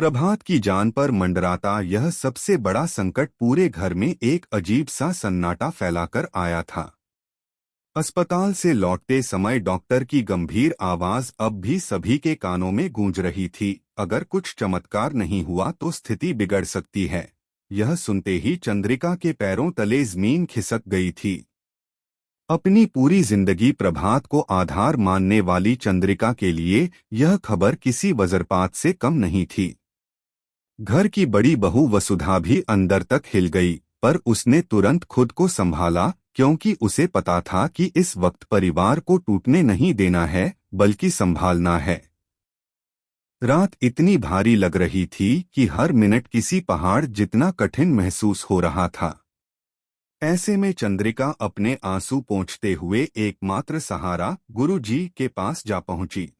प्रभात की जान पर मंडराता यह सबसे बड़ा संकट पूरे घर में एक अजीब सा सन्नाटा फैलाकर आया था। अस्पताल से लौटते समय डॉक्टर की गंभीर आवाज अब भी सभी के कानों में गूंज रही थी। अगर कुछ चमत्कार नहीं हुआ तो स्थिति बिगड़ सकती है। यह सुनते ही चंद्रिका के पैरों तले जमीन खिसक गई थी। अपनी पूरी जिंदगी प्रभात को आधार मानने वाली चंद्रिका के लिए यह खबर किसी वज्रपात से कम नहीं थी। घर की बड़ी बहू वसुधा भी अंदर तक हिल गई, पर उसने तुरंत खुद को संभाला, क्योंकि उसे पता था कि इस वक्त परिवार को टूटने नहीं देना है, बल्कि संभालना है। रात इतनी भारी लग रही थी कि हर मिनट किसी पहाड़ जितना कठिन महसूस हो रहा था। ऐसे में चंद्रिका अपने आंसू पोंछते हुए एकमात्र सहारा गुरुजी के पास जा पहुंची।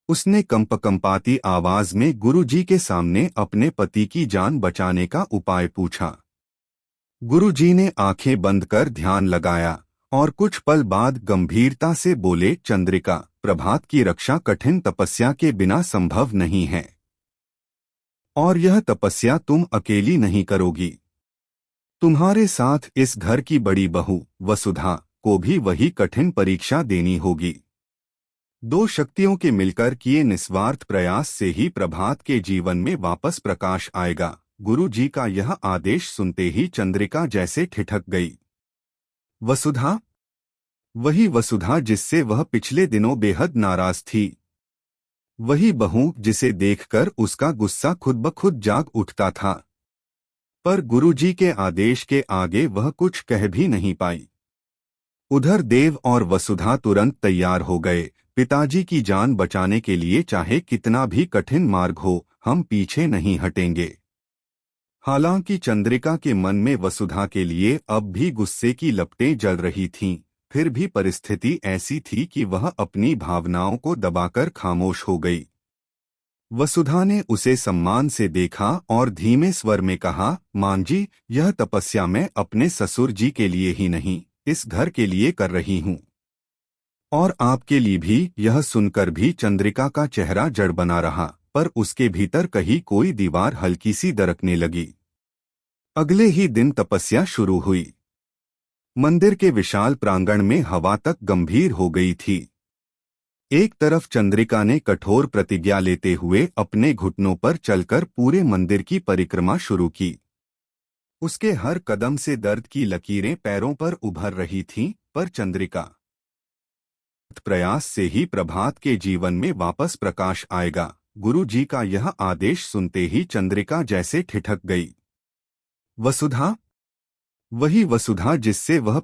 उसने कंपकंपाती आवाज में गुरुजी के सामने अपने पति की जान बचाने का उपाय पूछा। गुरुजी ने आंखें बंद कर ध्यान लगाया और कुछ पल बाद गंभीरता से बोले, चंद्रिका, प्रभात की रक्षा कठिन तपस्या के बिना संभव नहीं है। और यह तपस्या तुम अकेली नहीं करोगी। तुम्हारे साथ इस घर की बड़ी बहू वसुधा को भी वही कठिन परीक्षा देनी होगी। दो शक्तियों के मिलकर किए निस्वार्थ प्रयास से ही प्रभात के जीवन में वापस प्रकाश आएगा। गुरुजी का यह आदेश सुनते ही चंद्रिका जैसे ठिठक गई। वसुधा, वही वसुधा जिससे वह पिछले दिनों बेहद नाराज थी। वही बहू जिसे देखकर उसका गुस्सा खुद ब खुद जाग उठता था। पर गुरुजी के आदेश के आगे वह कुछ कह भी नहीं पाई। उधर देव और वसुधा तुरंत तैयार हो गए। पिताजी की जान बचाने के लिए चाहे कितना भी कठिन मार्ग हो, हम पीछे नहीं हटेंगे। हालांकि चंद्रिका के मन में वसुधा के लिए अब भी गुस्से की लपटें जल रही थीं, फिर भी परिस्थिति ऐसी थी कि वह अपनी भावनाओं को दबाकर खामोश हो गई। वसुधा ने उसे सम्मान से देखा और धीमे स्वर में कहा, मां जी, यह तपस्या मैं अपने ससुर जी के लिए ही नहीं, इस घर के लिए कर रही हूँ। और आपके लिए भी। यह सुनकर भी चंद्रिका का चेहरा जड़ बना रहा, पर उसके भीतर कहीं कोई दीवार हल्की सी दरकने लगी। अगले ही दिन तपस्या शुरू हुई। मंदिर के विशाल प्रांगण में हवा तक गंभीर हो गई थी। एक तरफ चंद्रिका ने कठोर प्रतिज्ञा लेते हुए अपने घुटनों पर चलकर पूरे मंदिर की परिक्रमा शुरू की। उसके हर कदम से दर्द की लकीरें पैरों पर उभर रही थीं, पर चंद्रिका प्रयास से ही प्रभात के जीवन में वापस प्रकाश आएगा। गुरुजी का यह आदेश सुनते ही चंद्रिका जैसे ठिठक गई। वसुधा, वही वसुधा जिससे वह